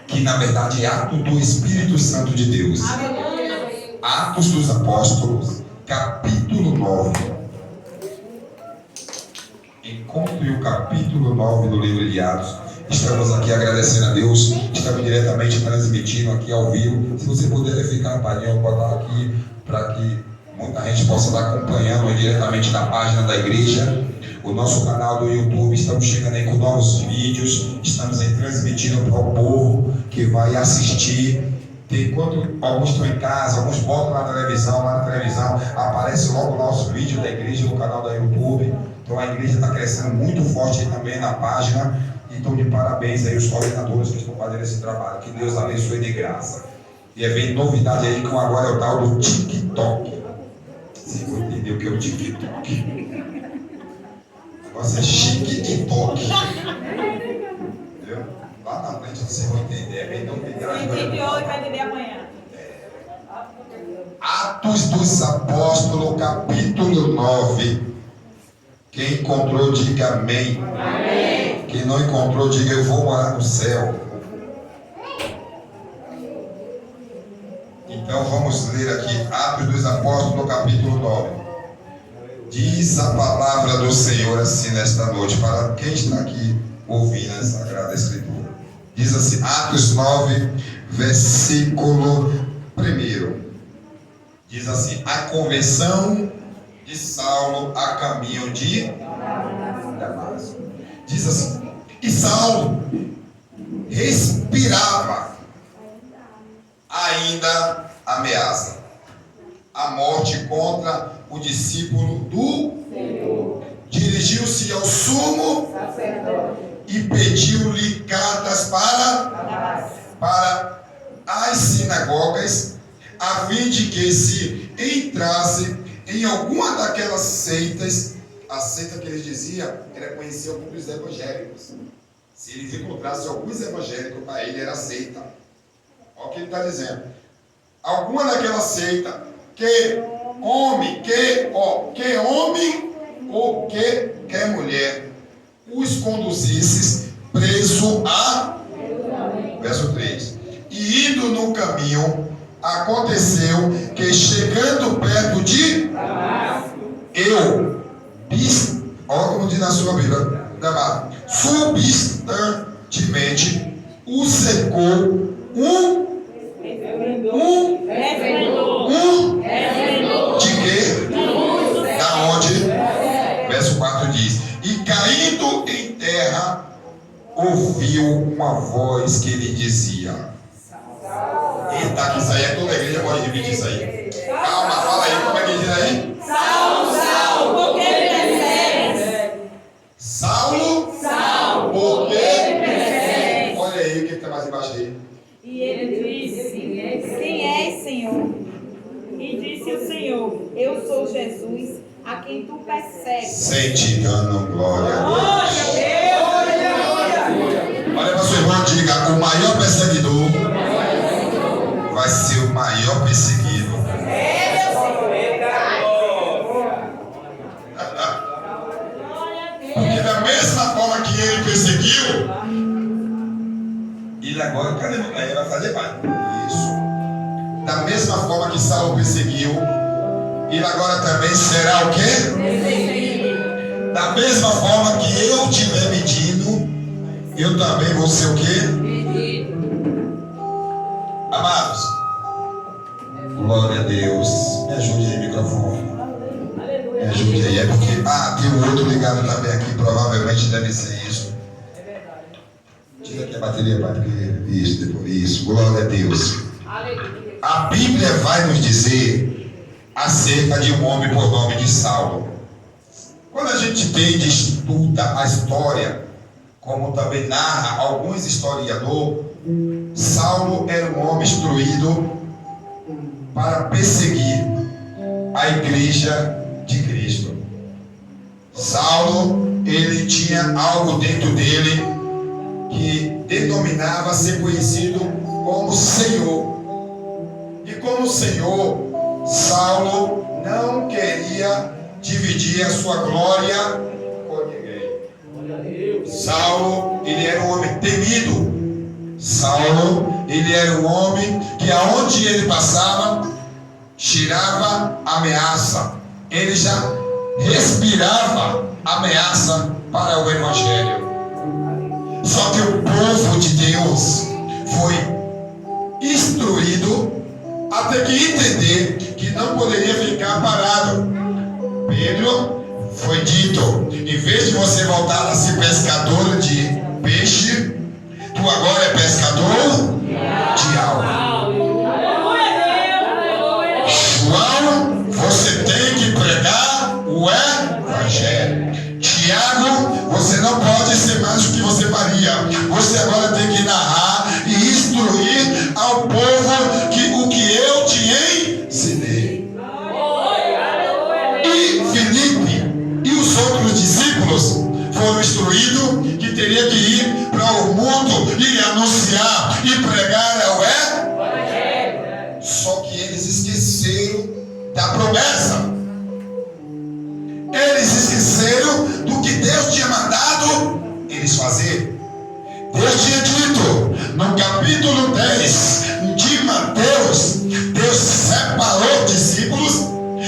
que na verdade é ato do Espírito Santo de Deus. Atos dos Apóstolos, capítulo 9. Encontre o capítulo 9 do livro de Atos. Estamos aqui agradecendo a Deus. Estamos diretamente transmitindo aqui ao vivo. Se você puder ficar, painel, botar aqui para que muita gente possa estar acompanhando diretamente na página da igreja. O nosso canal do YouTube, estamos chegando aí com novos vídeos. Estamos aí transmitindo para o povo que vai assistir. Enquanto alguns estão em casa, alguns botam lá na televisão, aparece logo o nosso vídeo da igreja no canal da YouTube. Então a igreja está crescendo muito forte aí também na página. Então de parabéns aí os coordenadores que estão fazendo esse trabalho. Que Deus abençoe de graça. E vem novidade aí com agora é o tal do TikTok. Você vai entender o que é o TikTok. O negócio é chique TikTok. Entendeu? Lá na frente vocês vão entender. É bem novidade. Quem entende hoje vai entender amanhã. Atos dos Apóstolos, capítulo 9. Quem encontrou, diga amém. Amém. Quem não encontrou, diga eu vou morar no céu. Então vamos ler aqui Atos dos Apóstolos, capítulo 9. Diz a palavra do Senhor assim nesta noite, para quem está aqui ouvindo a Sagrada Escritura. Diz assim, Atos 9, versículo 1. Diz assim, a conversão de Saulo a caminho de Damasco. Diz assim, e Saulo respirava ainda ameaça, a morte contra o discípulo do Senhor. Dirigiu-se ao sumo sacerdote e pediu-lhe cartas para as sinagogas, a fim de que se entrasse em alguma daquelas seitas. A seita que ele dizia era conhecer alguns dos evangélicos. Se eles encontrassem alguns evangélicos, para ele era seita. Olha o que ele está dizendo. Alguma daquela seita que homem ou que mulher os conduzisses preso a verso 3. E indo no caminho, aconteceu que chegando perto de olha como diz na sua Bíblia, substantemente o cercou de quê? Da onde? Verso 4 diz, e caindo em terra, ouviu uma voz que lhe dizia, eita, que isso aí é toda a igreja pode repetir isso aí. Calma, fala aí, como é que diz aí? Saulo, Saulo, por que me persegues? Saulo, Saulo, por que me persegues? Olha aí o que está mais embaixo aí. E ele disse, quem és, Senhor? E disse o Senhor, eu sou Jesus, a quem tu persegues. Sente dando glória a Deus. Olha para o seu irmão e diga, o maior perseguidor vai ser o maior perseguido. Porque da mesma forma que ele perseguiu, ele agora, cadê meu pai? Ele vai fazer pai. Isso. Da mesma forma que Saulo perseguiu, ele agora também será o quê? Da mesma forma que eu estiver medindo, eu também vou ser o quê? Amados, glória a Deus. Me ajude aí, microfone. Me ajude aí. É porque, tem um outro ligado também aqui, provavelmente deve ser isso. Tira aqui a bateria, pai, porque isso, depois, isso, glória a Deus. A Bíblia vai nos dizer acerca de um homem por nome de Saulo. Quando a gente entende e estuda a história, como também narra alguns historiadores, Saulo era um homem instruído para perseguir a igreja de Cristo. Saulo, ele tinha algo dentro dele que denominava ser conhecido como Senhor. E como Senhor, Saulo não queria dividir a sua glória com ninguém. Saulo, ele era um homem temido. Saulo, ele era um homem que aonde ele passava, cheirava ameaça. Ele já respirava ameaça para o Evangelho. Só que o povo de Deus foi instruído até que entender que não poderia ficar parado. Pedro foi dito: em vez de você voltar a ser pescador de peixe, tu agora é pescador de alma. João, você tem que pregar o Evangelho. Tiago, você não pode ser mais do que você faria. Você agora tem que narrar e instruir ao povo que o que eu te ensinei. E Filipe e os outros discípulos foram instruídos que teria que ir para o mundo e anunciar e pregar o Evangelho. Só que eles esqueceram da promessa. Eles esqueceram do que Deus tinha mandado eles fazer. Deus tinha dito no capítulo 10 de Mateus, Deus separou discípulos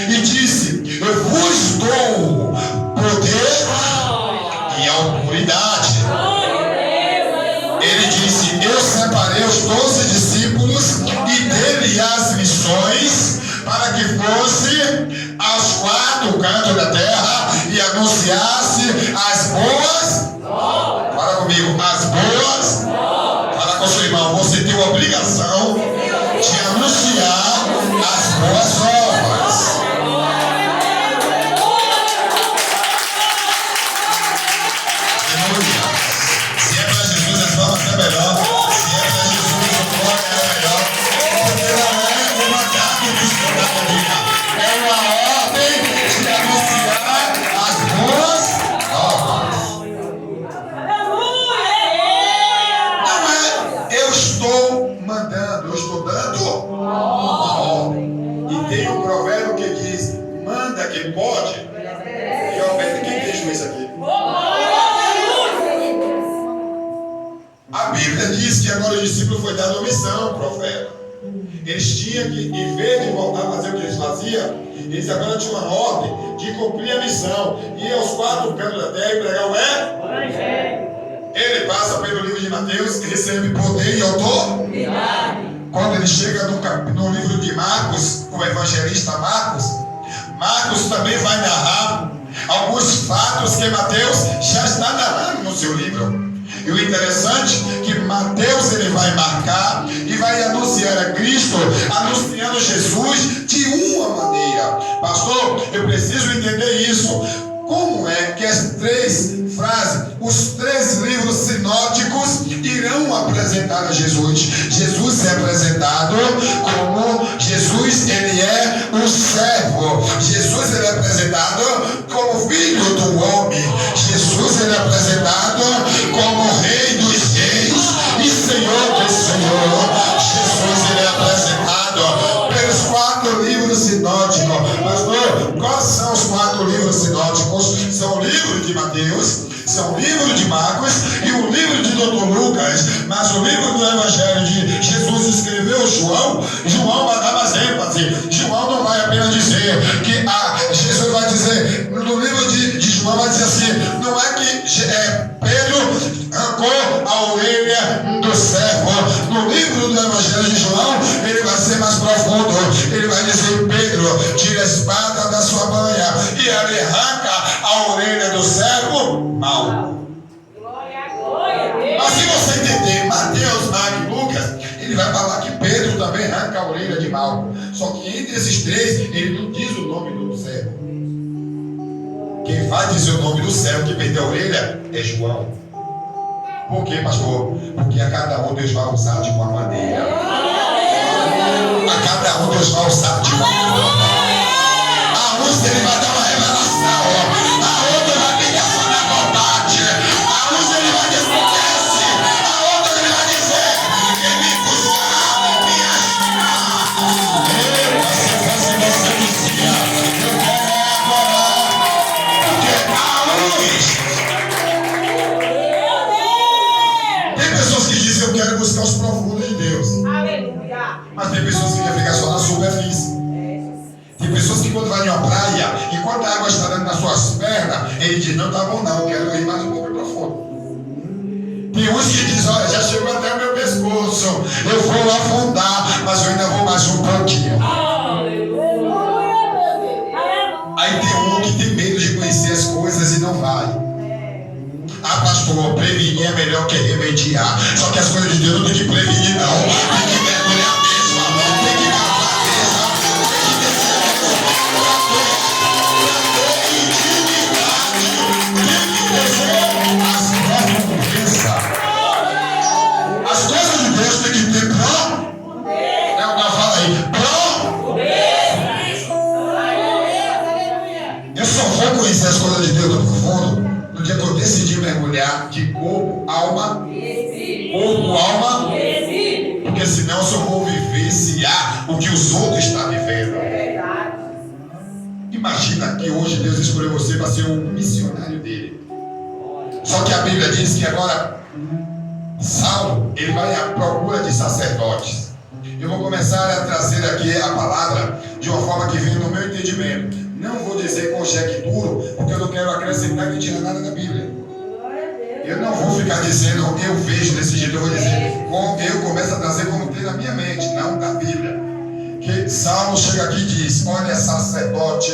e disse: eu vos dou poder e autoridade. Ele disse: eu separei os 12 discípulos e dei-lhe as missões para que fosse aos 4 cantos da terra e anunciasse as boas. Fala comigo, as boas. Fala com seu irmão, você tem a obrigação de anunciar as boas novas. Se é para Jesus, as novas é melhor. Se é para Jesus, o glória é melhor. Porque não é uma carta de escadaria, é uma ordem de anunciar as boas novas. Não é eu estou mandando, eu estou dando uma ordem. E tem um provérbio que diz: manda quem pode e obedece quem deixou isso aqui. A Bíblia diz que agora os discípulos foi dada uma missão, profeta. Eles tinham que, em vez de voltar a fazer o que eles faziam, eles agora tinham uma ordem de cumprir a missão, ir aos 4 cantos da terra e pregar o Evangelho. Ele passa pelo livro de Mateus, recebe poder e autoridade. Quando ele chega no livro de Marcos, o evangelista Marcos também vai narrar alguns fatos que Mateus já está narrando no seu livro. E o interessante é que Mateus ele vai marcar e vai anunciar a Cristo, anunciando Jesus de uma maneira. Pastor, eu preciso entender isso. Como é que as 3 frases, os 3 livros sinóticos irão apresentar a Jesus? Jesus é apresentado como Jesus, ele é o servo. Jesus ele é apresentado como filho do homem. Jesus ele é apresentado como rei dos reis e senhor dos senhores. Jesus ele é apresentado pelos 4 livros sinóticos. Pastor, quais são os 4 livros sinóticos? São o livro de Mateus, são o livro de Marcos e o livro de Dr. Lucas. Mas o livro do Evangelho de Jesus escreveu João vai dar mais ênfase. João não vai apenas dizer que Jesus vai dizer, no livro de João vai dizer assim, não é que Pedro arrancou a orelha do servo. No livro do Evangelho de João, ele vai ser mais profundo. Ele vai dizer: Pedro, tira a espada da sua banha e ele arranca a orelha do servo mau. Mas se você entender Mateus, Marcos e Lucas, ele vai falar que Pedro também arranca a orelha de mau. Só que entre esses 3, ele não diz o nome do servo. Quem vai dizer o nome do servo que perdeu a orelha é João. Por quê, pastor? Porque a cada um Deus vai usar de uma maneira. A cada um Deus vai usar de uma maneira. A uns ele vai dar uma revelação. A outra vai pegar só na vontade. A uns ele vai dizer desce. A outra ele vai dizer quem me buscar me achará. Se você dizia, eu quero agora. Porque a luz. Tem pessoas que dizem: eu quero buscar os Mas tem pessoas que querem ficar só na superfície. Tem pessoas que quando vai em uma praia, enquanto a água está dando nas suas pernas, ele diz, não tá bom não, quero ir mais um pouco profundo. Tem uns que dizem, olha, já chegou até o meu pescoço, eu vou afundar, mas eu ainda vou mais um pouquinho. Aí tem um que tem medo de conhecer as coisas e não vai. Ah, pastor, prevenir é melhor que remediar. Só que as coisas de Deus não tem que prevenir, não. Tem que mergulhar mesmo, tem que cavar mesmo, tem que descer as recompensas. As coisas de Deus tem que ter não, fala aí, eu só vou conhecer as coisas de Deus no profundo no dia que eu decidi mergulhar de corpo, alma, porque senão eu só vou vivenciar o que os outros estão vivendo. Imagina que hoje Deus escolheu você para ser um missionário dele. Só que a Bíblia diz que agora Saulo, ele vai à procura de sacerdotes. Eu vou começar a trazer aqui a palavra de uma forma que vem no meu entendimento. Não vou dizer com cheque duro, porque eu não quero acrescentar nem tirar nada da Bíblia. Eu não vou ficar dizendo, eu vejo desse jeito, eu vou dizer, eu começo a trazer como tem na minha mente, não da Bíblia. Que Saulo chega aqui e diz, olha sacerdote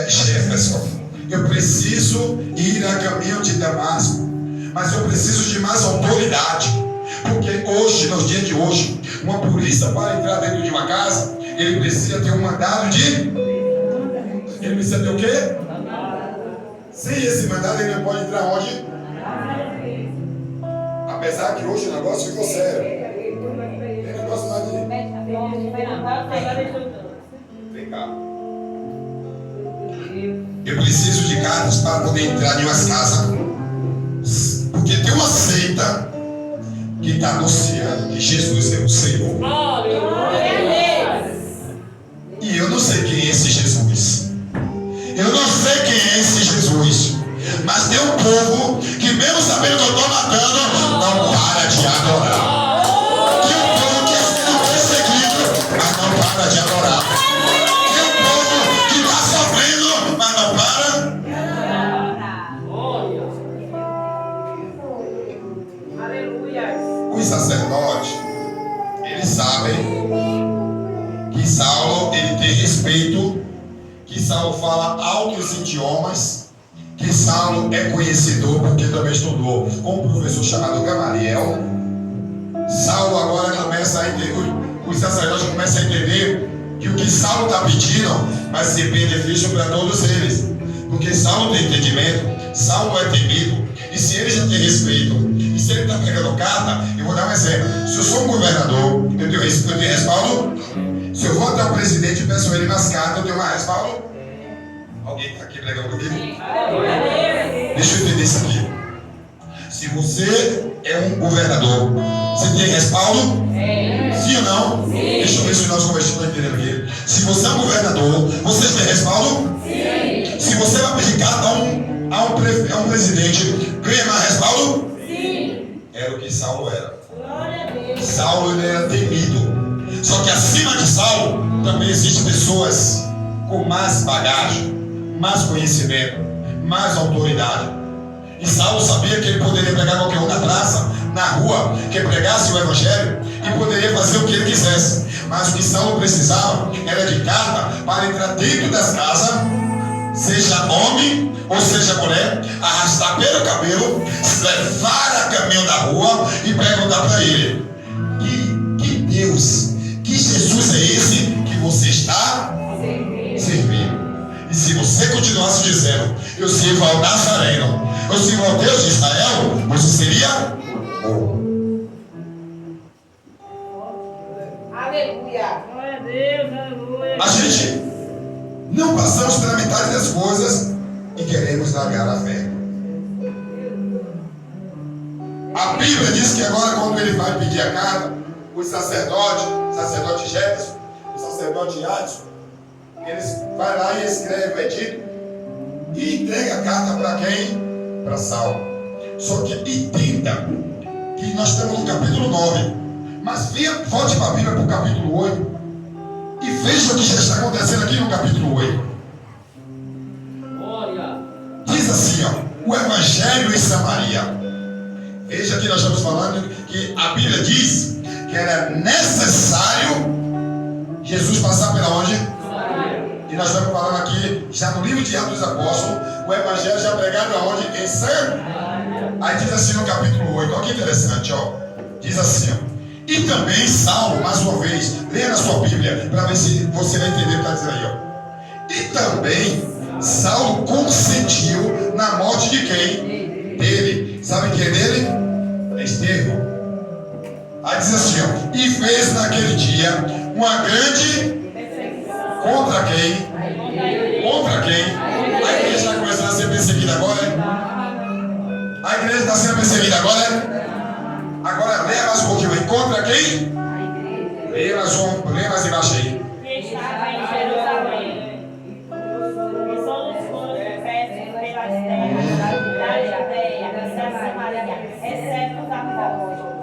Jefferson, eu preciso ir a caminho de Damasco, mas eu preciso de mais autoridade. Porque hoje, nos dias de hoje, uma polícia para entrar dentro de uma casa, ele precisa ter um mandado de... Ele precisa ter o quê? Sem esse mandado ele não pode entrar onde? Apesar que hoje o negócio ficou sério. Tem negócio mais de... Vem cá. Eu preciso de cartas para poder entrar em umas casas. Porque tem uma seita que está anunciando que Jesus é o Senhor. E eu não sei quem é esse Jesus. Eu não sei quem é esse Jesus. Mas tem um povo que mesmo sabendo que eu estou matando, não para de adorar. Tem um povo que é sendo perseguido, mas não para de adorar. Tem um povo que está sofrendo, mas não para. Os sacerdotes, eles sabem que Saulo, ele tem respeito, que Saulo fala altos idiomas, que Saulo é conhecedor porque também estudou com um professor chamado Gamaliel. Saulo agora começa a entender, os sacerdotes começam a entender que o que Saulo está pedindo vai ser benefício para todos eles, porque Saulo tem entendimento, Saulo é temido, e se ele já tem respeito, e se ele está pegando carta, eu vou dar um exemplo. Se eu sou um governador, eu tenho respaldo. Se eu vou até o presidente e peço ele umas cartas, eu tenho mais respaldo? Alguém está aqui pregando comigo? Deixa eu entender isso aqui. Se você é um governador, você tem respaldo? Sim ou não? Sim. Deixa eu ver se nós estamos entendendo aqui. Se você é um governador, você tem respaldo? Sim. Se você vai pedir carta a um presidente, ganha mais respaldo? Sim. Era o que Saulo era. Saulo ele era temido. Só que acima de Saulo também existem pessoas com mais bagagem, mais conhecimento, mais autoridade. E Saulo sabia que ele poderia pegar qualquer um na praça, na rua, que pregasse o evangelho e poderia fazer o que ele quisesse. Mas o que Saulo precisava era de carta para entrar dentro das casas, seja homem ou seja mulher, arrastar pelo cabelo, levar a caminho da rua e perguntar para ele: que Deus, que Jesus é esse que você está servindo? E se você continuasse dizendo: eu sirvo ao Nazareno, eu sirvo ao Deus de Israel, você seria bom. Aleluia. Glória a Deus, aleluia. A gente não passamos pela metade das coisas e queremos largar a fé. A Bíblia diz que agora, quando ele vai pedir a carta, o sacerdote Jefferson, o sacerdote Adson, eles vai lá e escreve o edito e entrega a carta para quem? Para Saulo. Só que entenda que nós estamos no capítulo 9, mas vem a Volte para a Bíblia para o capítulo 8 e veja o que já está acontecendo aqui no capítulo 8. Olha. Diz assim, ó, o Evangelho em Samaria. Veja que nós estamos falando que a Bíblia diz que era necessário Jesus passar pela onde? E nós estamos falando aqui, já no livro de Atos dos Apóstolos, o Evangelho já pregado aonde? Em Samaria. Aí diz assim no capítulo 8, olha que interessante, ó. Diz assim, ó. E também Saulo, mais uma vez, leia na sua Bíblia, para ver se você vai entender o que está dizendo aí, ó. E também Saulo consentiu na morte de quem? Dele. Sabe quem é dele? É Estevão. Aí diz assim, ó. E fez naquele dia uma grande... Contra quem? Contra quem? A igreja está começando a ser perseguida agora, é? A igreja está sendo perseguida agora, é? Agora leia mais um pouquinho aí. Contra quem? Leia mais embaixo aí. Que estava em Jerusalém. E só os foram dispersos pelas terras da Judeia e da Samaria, exceto os apóstolos.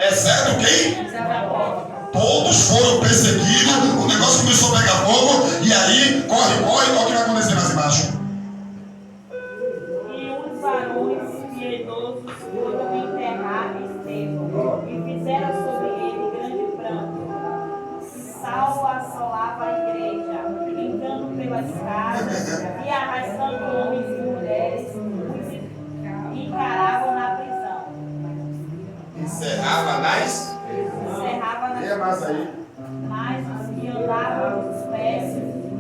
Exceto quem? Os apóstolos. Todos foram perseguidos, o negócio começou a pegar fogo, e aí, corre, olha o que vai acontecer mais embaixo. E uns varões piedosos foram enterrar Estevão e fizeram sobre ele grande pranto. Saulo assolava a igreja, entrando pelas casas e arrastando homens e mulheres, os encaravam na prisão. Encerrava nas... Encerrava na Leia mais aí. Mas os que andavam dos pés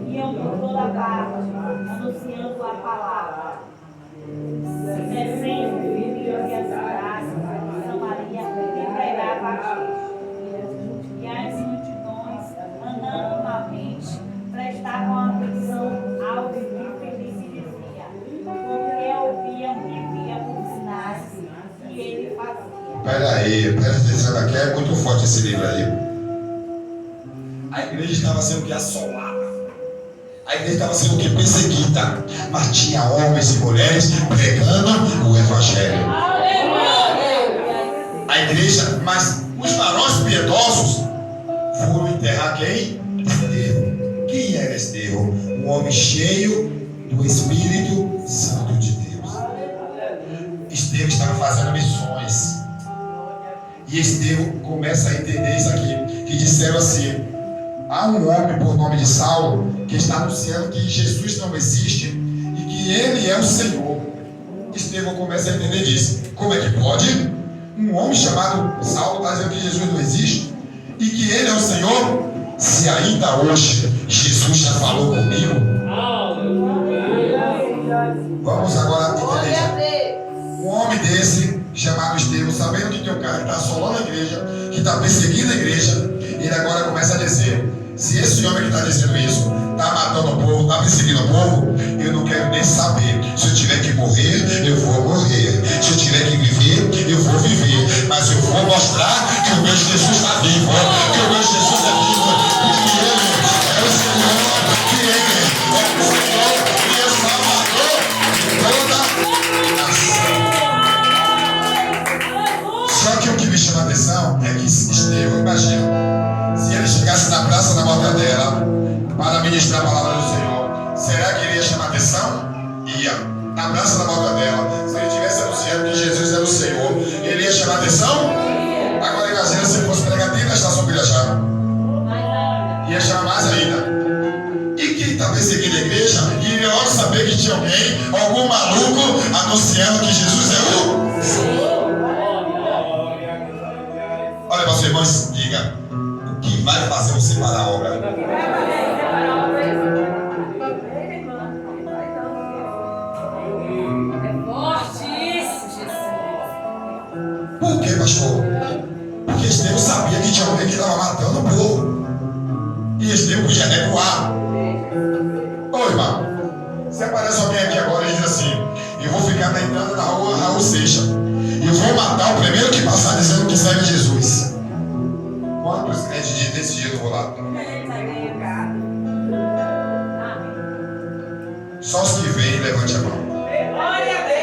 iam por toda parte, anunciando a palavra. Descendo, viviam as cidades de Samaria e pregava a Cristo. E as multidões, andando novamente, prestavam atenção ao que Felipe dizia, porque ouviam e viam os sinais que ele fazia. Peraí, presta atenção aqui, é muito forte esse livro aí. A igreja estava sendo que assolada. A igreja estava sendo que perseguida. Mas tinha homens e mulheres pregando o Evangelho. A igreja, mas os varões piedosos foram enterrar quem? Estevão. Quem era Estevão? Um homem cheio do Espírito Santo de Deus. Estevão estava fazendo missões. E Estevão começa a entender isso aqui. Que disseram assim: há um homem por nome de Saulo que está anunciando que Jesus não existe e que ele é o Senhor. Estevão começa a entender disso. Como é que pode? Um homem chamado Saulo está dizendo que Jesus não existe e que ele é o Senhor? Se ainda hoje Jesus já falou comigo. Vamos agora entender. Um homem desse, chamado Estevão, sabendo que tem um cara que está assolando a igreja, que está perseguindo a igreja, ele agora começa a dizer: se esse homem que está dizendo isso está matando o povo, está perseguindo o povo, eu não quero nem saber. Se eu tiver que morrer, eu vou morrer. Se eu tiver que viver, eu vou viver. Mas eu vou mostrar que o meu Jesus está vivo, que o meu Jesus é vivo, que ele é o Senhor, que ele é o Senhor e é o Salvador de toda a nação. Só que o que me chama a atenção é que Estevão, imagina, se ele chegasse na praça da Mortadela para ministrar a palavra do Senhor, será que ele ia chamar atenção? Ia. Na praça da Mortadela, se ele estivesse anunciando que Jesus era o Senhor, ele ia chamar atenção? Agora imagina se ele fosse pregar dentro da estação Pirajá. Ia chamar mais ainda. E quem está perseguindo a igreja iria logo saber que tinha algum maluco anunciando que Jesus é o Senhor. Olha para os irmãos, diga: o que vai fazer você parar a obra? Por que, pastor? Porque Estevão sabia que tinha alguém que estava matando o povo. E Estevão podia recuar. Ô irmão, se aparece alguém aqui agora e diz assim: eu vou ficar na entrada da rua Raul Seixas e eu vou matar o primeiro que passar dizendo que serve Jesus. Quantos crentes desse jeito eu vou lá? Só os que vêm, levante a mão. Glória a Deus!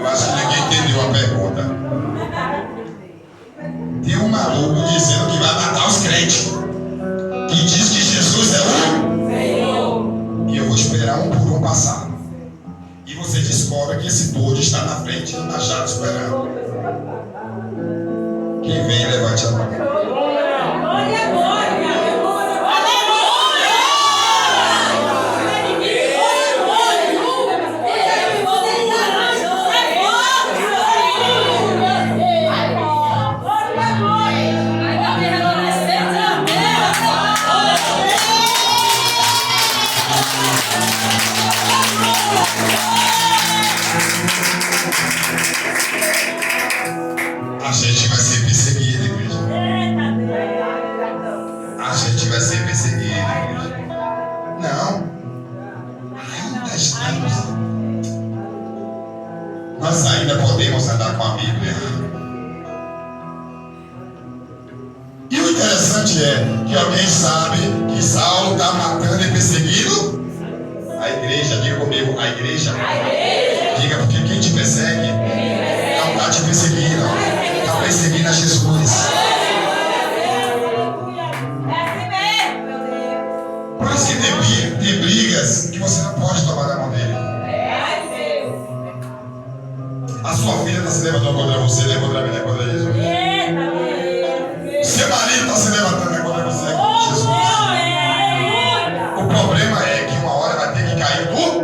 Eu acho que ninguém entendeu a pergunta. Tem um maluco dizendo que vai matar os crentes, que diz que Jesus é o Senhor. E eu vou esperar um por um passar. E você descobre que esse doido está na frente do machado esperando. Quem vem, levante a mão. A gente vai ser perseguido, igreja. A gente vai ser perseguido, igreja. Não. Ainda estamos. Nós ainda podemos andar com a Bíblia. E o interessante é que alguém sabe que Saulo está matando e perseguindo a igreja. Diga comigo, a igreja. Diga, porque quem te persegue não está te perseguindo. Está perseguindo a Jesus. Por isso que tem brigas que você não pode tomar na mão dele. A sua filha está se levantando contra você, né? Contra mim, né? Contra Jesus. Seu marido está se levantando, né? Contra você, Jesus. O problema é que uma hora vai ter que cair do...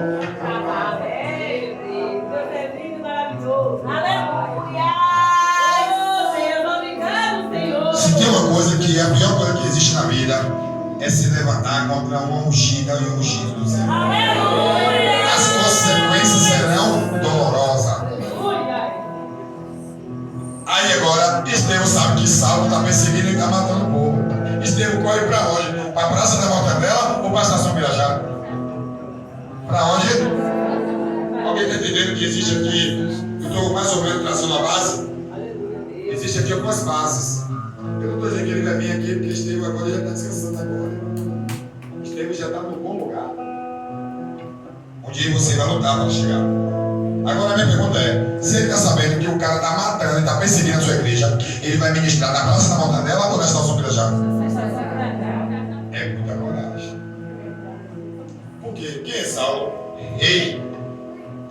Se tem uma coisa que é a pior coisa que existe na vida, é se levantar contra uma ungida e um ungido do Senhor. As consequências serão dolorosas. Aí agora, Estevão sabe que Saulo está perseguindo e está matando o povo. Estevão corre para onde? Para a Praça da Mortadela ou para a Estação Pirajá? Para onde? Alguém está entendendo que existe aqui? Eu estou mais ou menos traçando a base. Existe aqui algumas bases. Eu não estou dizendo que ele vai vir aqui porque Estevão agora já está descansando agora. Estevão já está no bom lugar. Um dia você vai lutar para chegar. Agora a minha pergunta é, se ele está sabendo que o cara está matando e está perseguindo a sua igreja, ele vai ministrar na Praça da Mortadela ou na Estação Pirajá? É muita coragem. Porque quem é Saulo? Rei,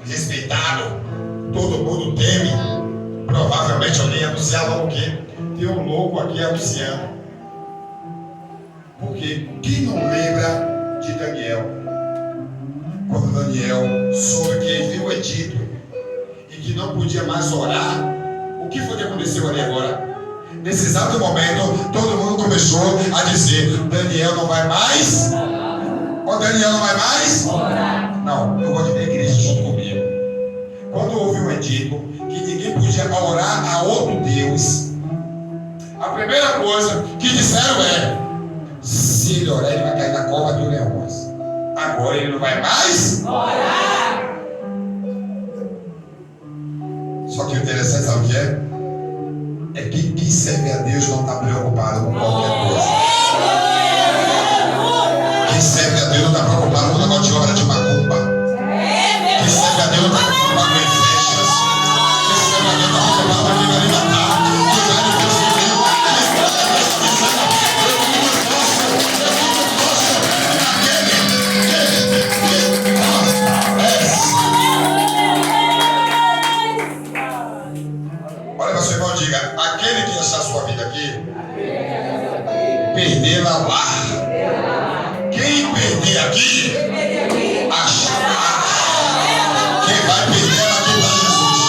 respeitado, todo mundo teme. Provavelmente alguém anunciava o quê? Tem um louco aqui anunciando. Porque quem não lembra de Daniel? Quando Daniel soube que ele viu o edito e que não podia mais orar, o que foi que aconteceu ali agora? Nesse exato momento, todo mundo começou a dizer: Daniel não vai mais? Ou Daniel não vai mais? Orar. Não, eu vou dizer a igreja junto comigo. Quando houve um edito que ninguém podia orar a outro Deus, a primeira coisa que disseram é: se ele orar, ele vai cair na cova dos leões. Agora ele não vai mais orar. Só que o interessante, sabe o que é? É que quem serve a Deus não está preocupado com qualquer coisa. Quem serve a Deus não está preocupado com o negócio de obra de macumba. Quem serve a Deus não está preocupado com infecções. Quem serve a Deus não está preocupado com quem vai lhe matar. Quem vai lhe perseguir. Olha para o seu irmão e diga: aquele que achar sua vida aqui, perdê-la lá. Quem perder aqui, achará. Quem vai perder ela aqui para Jesus?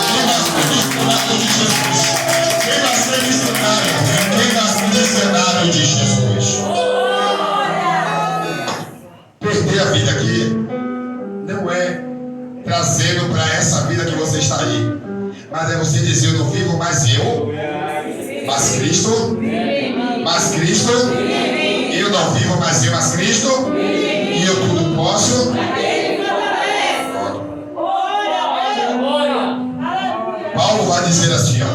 Quem vai ser missionário de Jesus? Quem vai ser missionário? Quem vai ser missionário de Jesus? Perder a vida aqui não é trazendo para essa vida que você está aí, mas é você dizer: eu não vivo mais eu, mas Cristo, eu não vivo mais eu, mas Cristo, e eu tudo posso. Paulo vai dizer assim, ó: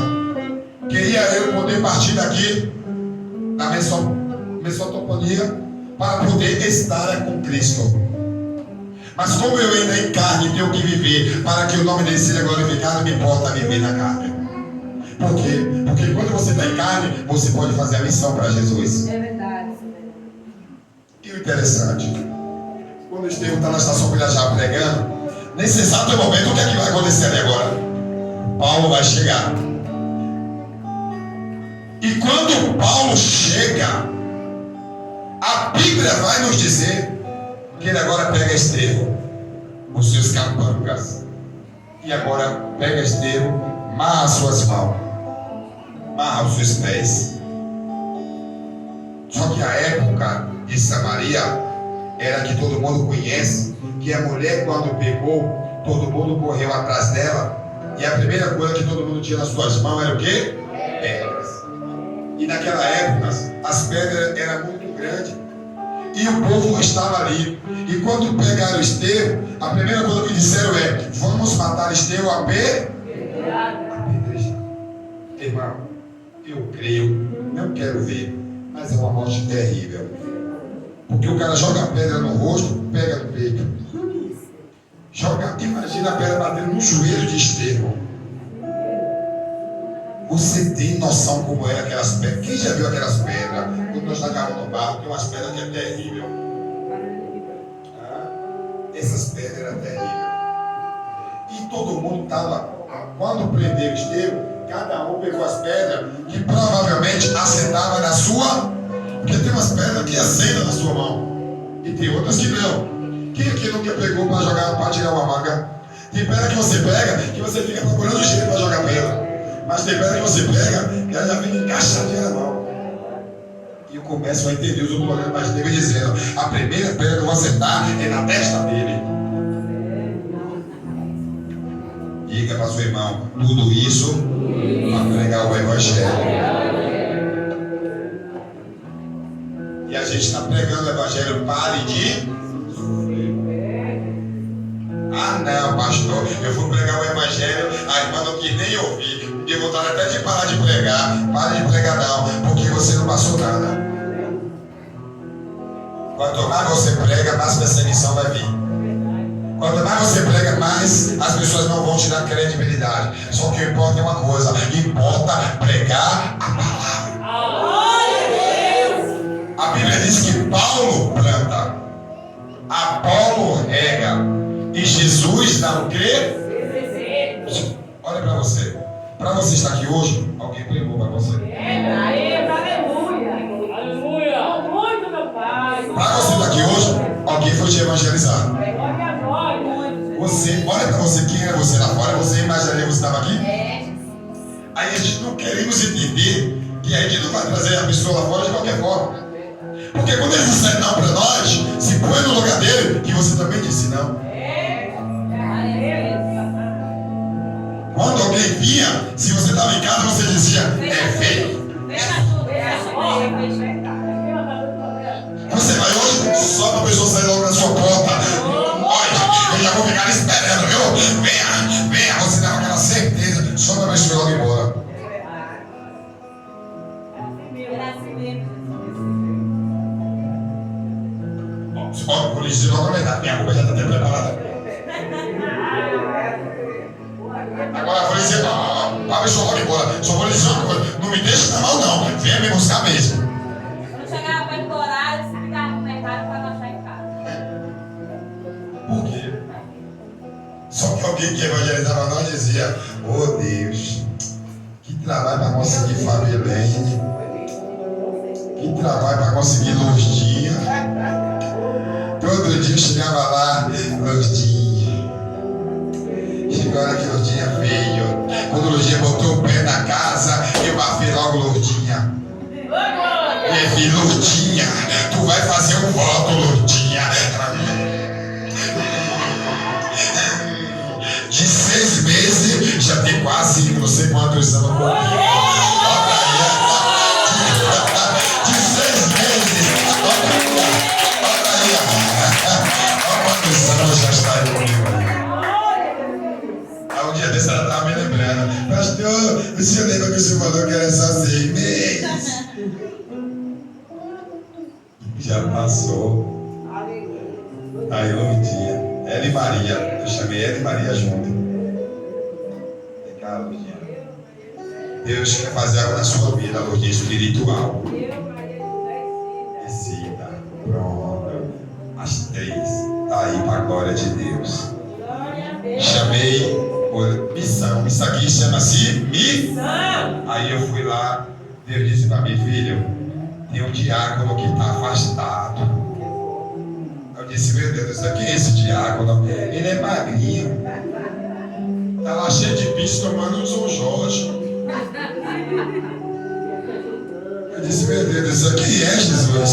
queria eu poder partir daqui na Mesopotâmia para poder estar com Cristo. Mas como eu ainda em carne tenho que viver para que o nome dele seja glorificado, me importa viver na carne. Por quê? Porque quando você está em carne, você pode fazer a missão para Jesus. É verdade. E o interessante, quando o Estevão está na estação Pirajá pregando, nesse exato momento, o que é que vai acontecer ali agora? Paulo vai chegar. E quando Paulo chega, a Bíblia vai nos dizer que ele agora pega Estevão, os seus capangas, e agora pega Estevão, marra as suas mãos, marra os seus pés. Só que a época de Samaria era que todo mundo conhece, que a mulher quando pegou, todo mundo correu atrás dela, e a primeira coisa que todo mundo tinha nas suas mãos era o quê? Pedras. E naquela época as pedras eram muito grandes e o povo estava ali. E quando pegaram Estevão, a primeira coisa que disseram é: vamos matar Estevão a apedrejar. Irmão, eu creio, não quero ver, mas é uma morte terrível. Porque o cara joga a pedra no rosto, pega no peito. Imagina a pedra batendo no joelho de Estevão. Você tem noção como eram aquelas pedras? Quem já viu aquelas pedras? Quando nós estávamos no barro, tem umas pedras que é terrível. Essas pedras eram terríveis. E todo mundo estava, quando prenderam Estevão, cada um pegou as pedras que provavelmente assentavam na sua, porque tem umas pedras que assentam na sua mão e tem outras que não. Quem aqui nunca pegou para jogar, para tirar uma manga? Tem pedra que você pega, que você fica procurando jeito para jogar pedra. Mas tem pedra que você pega e ela já vem encaixadinha na mão. E eu começo a entender os outros olhando para Estevão dizendo: a primeira pedra que eu vou acertar é na testa dele. Diga para seu irmão: tudo isso para pregar o Evangelho. E a gente está pregando o Evangelho, pare de sofrer. Ah não, pastor, eu vou pregar o Evangelho, a irmã não quis nem ouvir. De vontade até de parar de pregar. Pare de pregar não, porque você não passou nada. Quanto mais você prega, mais perseguição vai vir. Quanto mais você prega, mais as pessoas não vão te dar credibilidade. Só que importa é uma coisa: importa pregar a palavra. A Bíblia diz que Paulo planta, Apolo rega e Jesus dá o quê? Olha para você. Para você estar aqui hoje, alguém pregou para você. Para você estar aqui hoje, alguém foi te evangelizar. Você, olha para você, quem era você lá fora? Você imaginou que você estava aqui? Aí a gente não queremos entender que a gente não vai trazer a pessoa lá fora de qualquer forma. Porque quando ele disser não para nós, se põe no lugar dele, que você também disse não. Quando alguém vinha, se você estava em casa, você dizia: é feio. Você vai hoje só para a pessoa sair logo na sua porta. Olha, eu já vou ficar esperando, viu? Venha, venha. Você dá aquela certeza só para a pessoa logo embora. Olha, por isso logo a verdade, minha roupa já está até preparada. Agora eu vou dizer para a pessoa logo embora. Só vou dizer uma coisa: não me deixe na mão não, venha me buscar mesmo. Quando chegava perto do horário, se ficava no mercado para não achar em casa. Por quê? Só que alguém que evangelizava nós dizia: oh Deus, que trabalho para conseguir família, hein? Que trabalho para conseguir Lourdinha. Todo dia eu chegava lá, Lourdinha. Chegou a hora que Lourdinha veio. Quando Lourdinha botou o pé na casa, eu bafei logo Lourdinha. E vi: Lourdinha, tu vai fazer um voto, Lourdinha. De 6 meses, já tem quase não sei quantos anos comigo. Olha aí, de 6 meses, olha aí, olha quantos anos já está aí comigo. Aí um dia desse ela estava me lembrando: pastor, o senhor lembra que o senhor falou que era só 6 meses? Já passou. Aí Lourdinha. Ela e Maria. Eu chamei ela e Maria junto. Vem cá, Lourdinha. Deus quer fazer algo na sua vida, Lourdinha, espiritual. Decida. Pronto. As 3. Tá aí para a glória de Deus. Chamei por missão. Isso aqui chama-se missão. Aí eu fui lá. Deus disse para mim, filho, tem um diácono que está afastado. Eu disse, meu Deus, isso aqui é esse diácono. Ele é magrinho. Está lá cheio de bicho tomando um São Jorge. Eu disse, meu Deus, isso aqui é Jesus.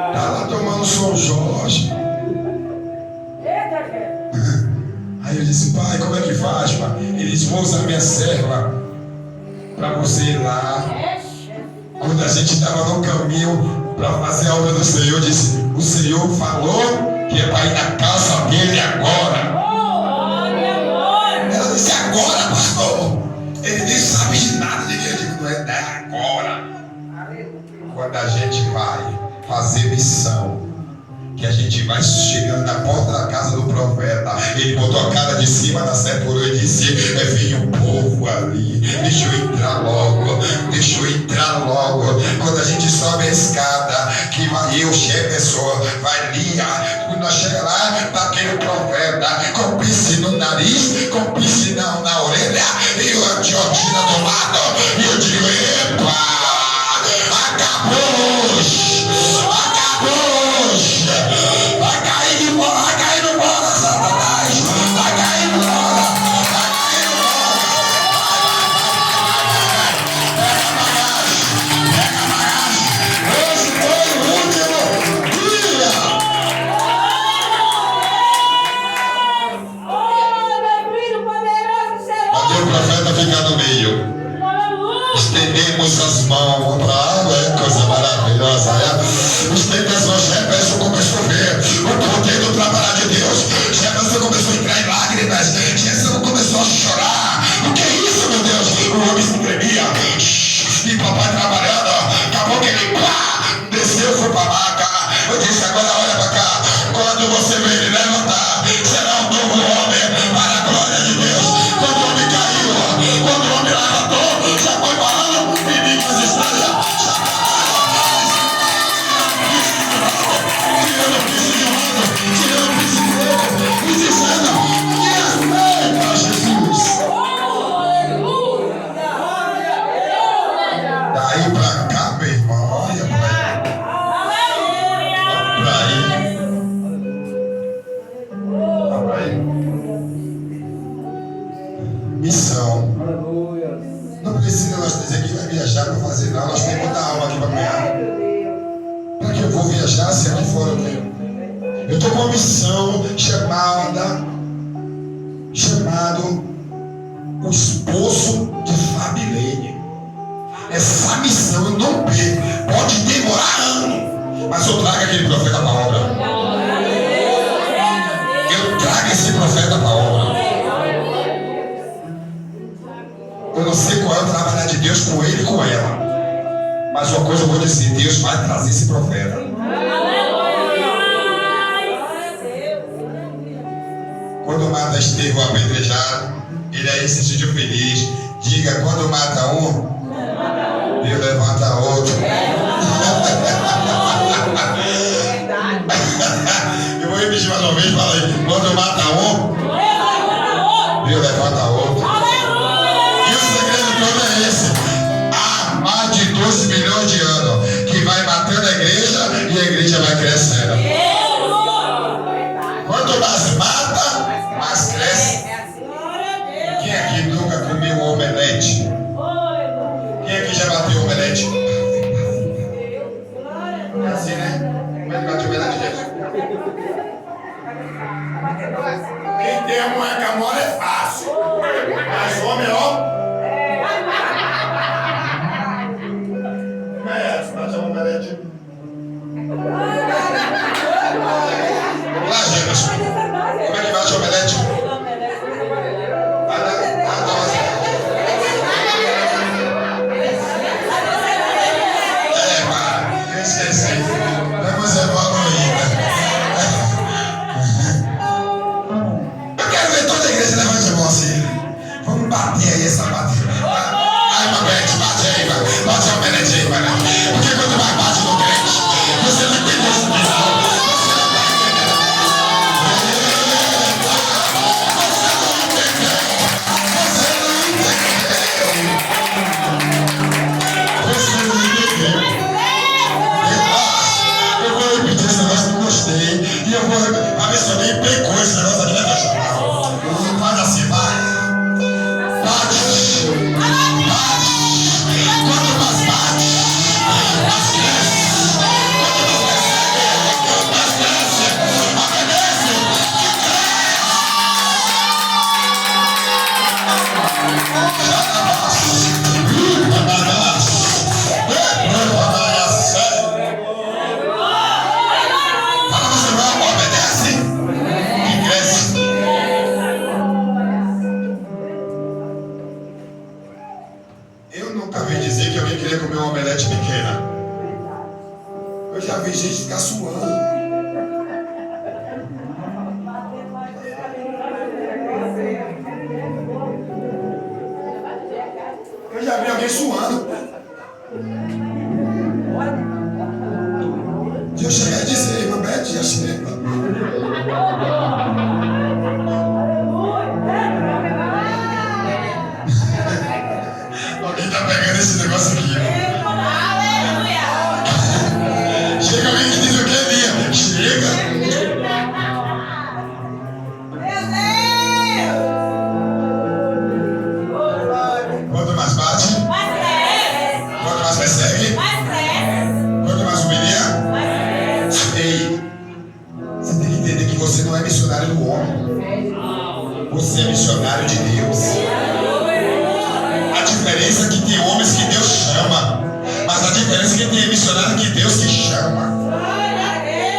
Está lá tomando São Jorge. Aí eu disse, pai, como é que faz, pai? Ele disse, vou usar minha serva para você ir lá. Quando a gente estava no caminho para fazer a obra do Senhor, eu disse, o Senhor falou que é para ir na casa dele agora. Ela disse, agora, pastor? Ele nem sabe de nada de Deus. Eu digo, não é agora. Quando a gente vai fazer missão, que a gente vai chegando na porta da casa do profeta, ele botou a cara de cima na sepultura e disse, vinha um povo ali, deixa eu entrar logo. Quando a gente sobe a escada, que vai eu, Jefferson, vai Lia, quando nós chegamos lá, tá aquele profeta, com piercing no nariz, com piercing na orelha, e o Antioquina do lado, e eu digo, epa, acabou! Vai cair no bola, Satanás! Vai cair no bola! Pega bagagem! Hoje foi o último dia! Cadê o profeta ficar no meio? Estendemos as mãos para a água, é coisa maravilhosa. Estende as mãos, Jefferson começou a ver o poder do trabalho de Deus. Jefferson começou a entrar em lágrimas. Jefferson começou a chorar. O que é isso, meu Deus? O homem se tremia. E papai trabalhando. Acabou que ele desceu, foi para a maca. Eu disse, agora olha para cá. Quando você vê ele levantar, será um novo homem para a glória de Deus. Quando o homem caiu, quando o homem levantou, já foi falando e diga as histórias. Daí pra cá, meu irmão, olha pra aí. Missão. Não precisa nós dizer que vai viajar para fazer nada. Nós temos muita alma aqui para ganhar. Para que eu vou viajar se aqui fora eu tenho? Eu estou com uma missão chamado o esposo de Fabilene. Essa missão eu não perco. Pode demorar anos, mas eu trago aquele profeta para a obra. Eu trago esse profeta para a obra. Eu não sei qual é o trabalho de Deus com ele e com ela. Mas uma coisa eu vou dizer, Deus vai trazer esse profeta. Quando mata Estevão apedrejado, ele aí se sentiu feliz. Diga, quando mata um, Deus levanta outro. Eu vou repetir mais uma vez, fala aí. Quando mata um, Deus levanta outro. E o segredo todo é esse. Há mais de 12 milhões de anos que vai matando a igreja e a igreja vai crescendo. Quanto mais mata, mais cresce. Quem aqui nunca comeu um omelete? Quem aqui já bateu omelete? É assim, né? Como é que bate omelete, gente? Quem tem a moleca mole é fácil. Mas homem, ó. Como é essa? Bate a omelete. Vamos lá, Jefferson. Como é que bate a omelete? Esqueci. Vamos evoluir. missionário do homem. Você é missionário de Deus. A diferença é que tem homens que Deus chama, mas a diferença é que tem missionário que Deus te chama.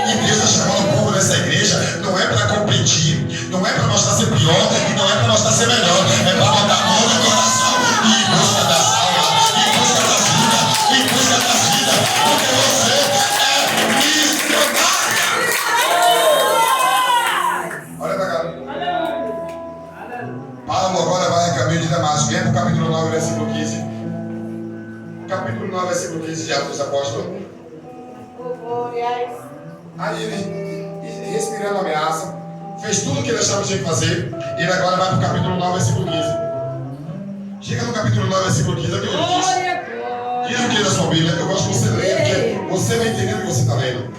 E Deus está chamando o povo dessa igreja, não é para competir, não é para mostrar ser pior e não é para mostrar ser melhor, é para botar a mão no coração e ir em busca das almas, em busca da vida, em busca da vida, porque você é missionária. Olha pra cá. Paulo agora vai a caminho de Damasco. Vem para o capítulo 9, versículo 15. Capítulo 9, versículo 15 de Atos dos Apóstolos. Aí ele, respirando ameaça, fez tudo o que ele achava que tinha que fazer. Ele agora vai para o capítulo 9, versículo 15. Chega no capítulo 9, versículo 15, aqui ele diz. Diz o que da sua Bíblia? Eu gosto que você leia, porque você vai entender o que você está lendo.